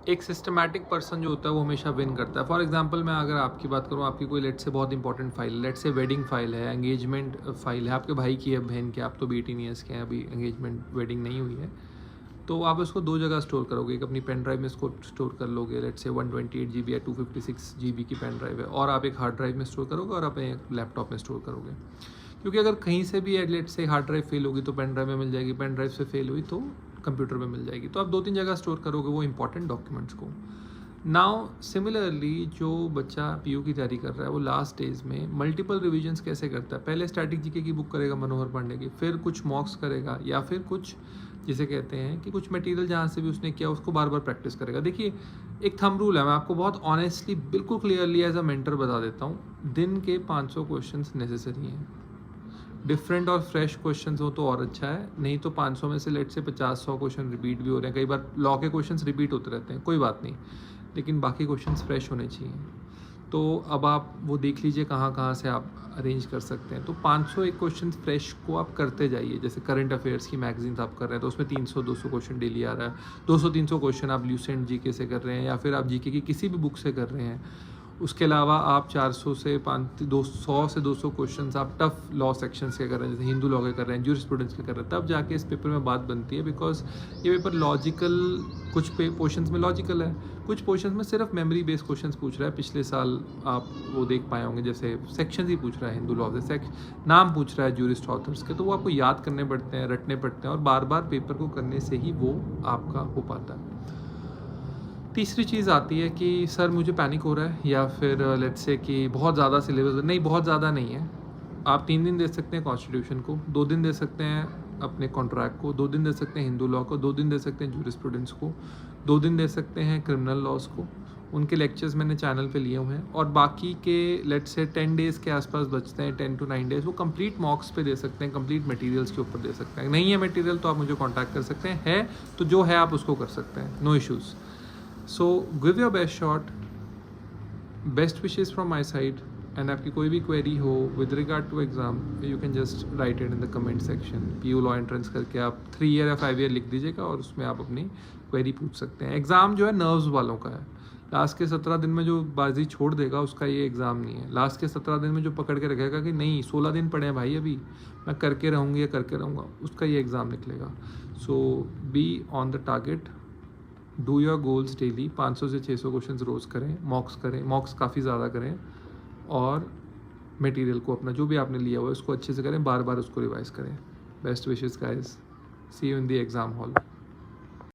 एक systematic person जो होता है वो हमेशा विन करता है। फॉर एग्जांपल मैं अगर आपकी बात करूँ, आपकी कोई लेट से बहुत इंपॉर्टेंट फाइल है, लेट से वेडिंग फाइल है, एंगेजमेंट फाइल है, आपके भाई की है, बहन की, आप तो 18 ईयर्स के हैं, अभी एंगेजमेंट वेडिंग नहीं हुई है, तो आप उसको दो जगह स्टोर करोगे। एक अपनी पेन ड्राइव में इसको स्टोर कर लोगे, लेट से 128 GB या 256 GB की पेन ड्राइव है, और आप एक हार्ड ड्राइव में स्टोर करोगे और अपने लैपटॉप में स्टोर करोगे। क्योंकि अगर कहीं से भी लेट से हार्ड ड्राइव फेल होगी तो पेन ड्राइव में मिल जाएगी, पेन ड्राइव से फेल हुई तो कंप्यूटर में मिल जाएगी। तो आप 2-3 जगह स्टोर करोगे वो इंपॉर्टेंट डॉक्यूमेंट्स को। नाउ सिमिलरली जो बच्चा पीयू की तैयारी कर रहा है वो लास्ट स्टेज में मल्टीपल रिविजन्स कैसे करता है, पहले स्टैटिक जीके की बुक करेगा मनोहर पांडे की, फिर कुछ मॉक्स करेगा, या फिर कुछ जिसे कहते हैं कि कुछ मटेरियल जहाँ से भी उसने किया उसको बार बार प्रैक्टिस करेगा। देखिए एक थंब रूल है, मैं आपको बहुत ऑनेस्टली बिल्कुल क्लियरली एज अ मेंटर बता देता हूँ, दिन के 500 क्वेश्चंस नेसेसरी हैं। डिफरेंट और फ्रेश क्वेश्चंस हो तो और अच्छा है, नहीं तो 500 में से लेट से 50-100 क्वेश्चन रिपीट भी हो रहे हैं, कई बार लॉ के क्वेश्चंस रिपीट होते रहते हैं, कोई बात नहीं, लेकिन बाकी क्वेश्चंस फ्रेश होने चाहिए। तो अब आप वो देख लीजिए कहाँ कहाँ से आप अरेंज कर सकते हैं। तो 501 क्वेश्चन फ्रेश को आप करते जाइए। जैसे करंट अफेयर्स की मैगजीन्स आप कर रहे हैं तो उसमें 300-200 क्वेश्चन डेली आ रहा है, 200-300 क्वेश्चन आप ल्यूसेंट जीके से कर रहे हैं, या फिर आप जीके की किसी भी बुक से कर रहे हैं। उसके अलावा आप 400 से 200 से 200 क्वेश्चंस आप टफ लॉ सेक्शंस के कर रहे हैं, जैसे हिंदू लॉ के कर रहे हैं, जूरिस्प्रूडेंस के कर रहे हैं, तब जाके इस पेपर में बात बनती है। बिकॉज ये पेपर लॉजिकल, कुछ पोर्शंस में लॉजिकल है, कुछ पोर्शंस में सिर्फ मेमोरी बेस्ड क्वेश्चंस पूछ रहा है। पिछले साल आप वो देख पाए होंगे, जैसे सेक्शंस ही पूछ रहा है हिंदू लॉ से, नाम पूछ रहा है जूरिस्ट ऑथर्स के, तो वो आपको याद करने पड़ते हैं, रटने पड़ते हैं, और बार बार पेपर को करने से ही वो आपका हो पाता है। तीसरी चीज़ आती है कि सर मुझे पैनिक हो रहा है, या फिर लेट्स से कि बहुत ज़्यादा सिलेबस नहीं, बहुत ज़्यादा नहीं है। आप 3 दिन दे सकते हैं कॉन्स्टिट्यूशन को, 2 दिन दे सकते हैं अपने कॉन्ट्रैक्ट को, 2 दिन दे सकते हैं हिंदू लॉ को, 2 दिन दे सकते हैं जूरिस्प्रूडेंस को, 2 दिन दे सकते हैं क्रिमिनल लॉज को। उनके लेक्चर्स मैंने चैनल पे लिए हुए हैं, और बाकी के लेट्स से 10 डेज़ के आसपास बचते हैं, 10 to 9 डेज़, वो कंप्लीट मॉक्स पे दे सकते हैं, कंप्लीट मटेरियल्स के ऊपर दे सकते हैं। नहीं है मटेरियल तो आप मुझे कॉन्टैक्ट कर सकते हैं, है तो जो है आप उसको कर सकते हैं, no issues. So give your best shot, best wishes from my side, and आपकी कोई भी query हो with regard to exam you can just write it in the comment section। PU Law Entrance करके आप 3 year या 5 year लिख दीजिएगा और उसमें आप अपनी query पूछ सकते हैं। एग्ज़ाम जो है नर्व्स वालों का है, लास्ट के 17 दिन में जो बाजी छोड़ देगा उसका ये एग्ज़ाम नहीं है। लास्ट के 17 दिन में जो पकड़ के रखेगा कि नहीं 16 दिन पड़े हैं भाई, अभी मैं करके रहूँगी या करके रहूँगा, उसका ये एग्ज़ाम निकलेगा। So be on the target, do your goals daily, 500 से 600 क्वेश्चंस रोज़ करें, मॉक्स काफ़ी ज़्यादा करें, और मटेरियल को अपना जो भी आपने लिया हुआ है उसको अच्छे से करें, बार बार उसको रिवाइज करें। Best wishes guys, see you in the exam hall.